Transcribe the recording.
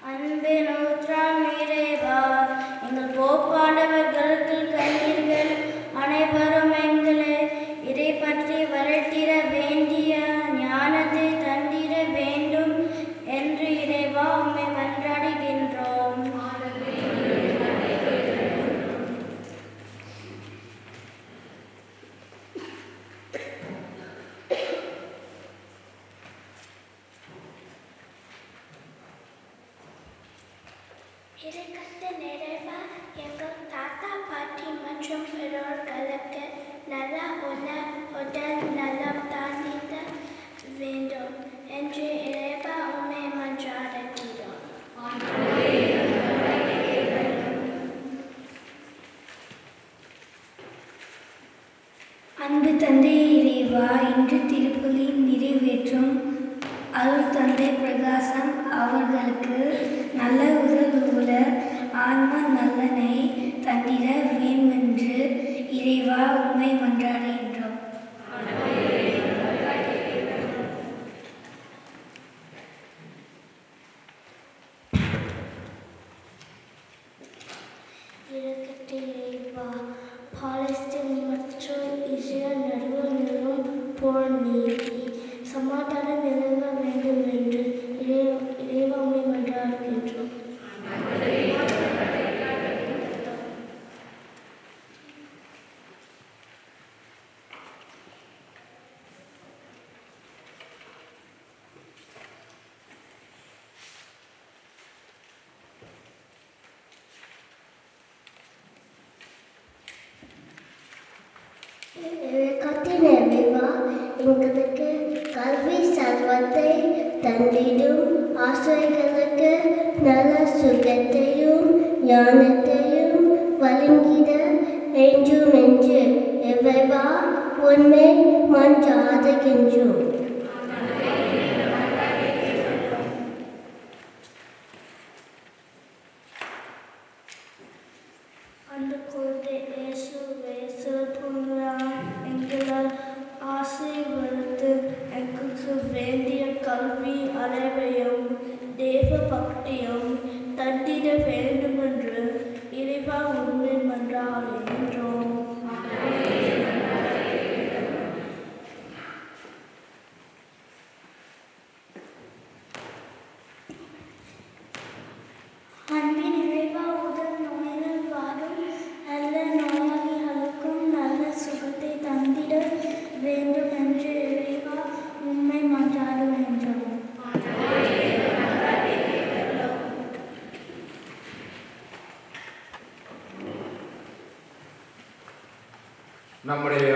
அன்பே நூற்றாம் இறைவா, எங்கள் போப்பாண்டவர்களுக்கு கண்ணீர்கள் அனைவரும் எங்களை இதை பற்றி வளர்த்திட வேண்டிய ஞானத்தை தந்திட வேண்டும் என்று இறைவா உம்மை மன்றாடுகின்றோம். இரக்கத்தின் நிறைவா, எங்கள் தாத்தா பாட்டி மற்றும் பிறர்களுக்கு நல்ல உடல் நலம் தாண்டிட வேண்டும் என்று இறைவா உம்மை மன்றாடுகிறோம். அன்பு தந்தை இறைவா, இன்று திருப்பலி நிறைவேற்றும் அருள் தந்தை பிரகாசம் அவர்களுக்கு நல்ல உடல் உள்ள ஆன்ம நலனை தந்திட வேண்டுமென்று இறைவா உம்மை மன்றாடுகின்றோம். இரக்கத்தின் இறைவா, பாலஸ்தீன் மற்றும் இஸ்ரேல் நடுவில் நிலவும் போர் நீங்கி சமாதானம் நிலவ வேண்டும் என்று இறைவா உம்மை மன்றாடுகின்றோம். இரக்கத்தின் இறைவா, எங்களுக்கு கல்வி செல்வத்தை தந்திடும் ஆசிரியர்களுக்கு நல்ல சுகத்தையும் ஞானத்தையும் வழங்கிட வேண்டும் என்று இறைவா உம்மை மன்றாடுகின்றோம். அன்பு குழந்தை இயேசுவே, சிறப்புகளால் எங்களால் ஆசீர்வதித்து எங்களுக்கு வேண்டிய கல்வி அறிவையும் தேவ பக்தியும் தந்திட வேண்டுமென்று இறைவா உம்மை மன்றாடுகின்றோம். அன்பின் இறைவா, உடல் நோயினால் வாடும் நல்ல நோயாளிகளுக்கும் நல்ல சுகத்தை தந்திட வேண்டும் என்று இறைவா உம்மை மன்றாடுகின்றோம். நம்முடைய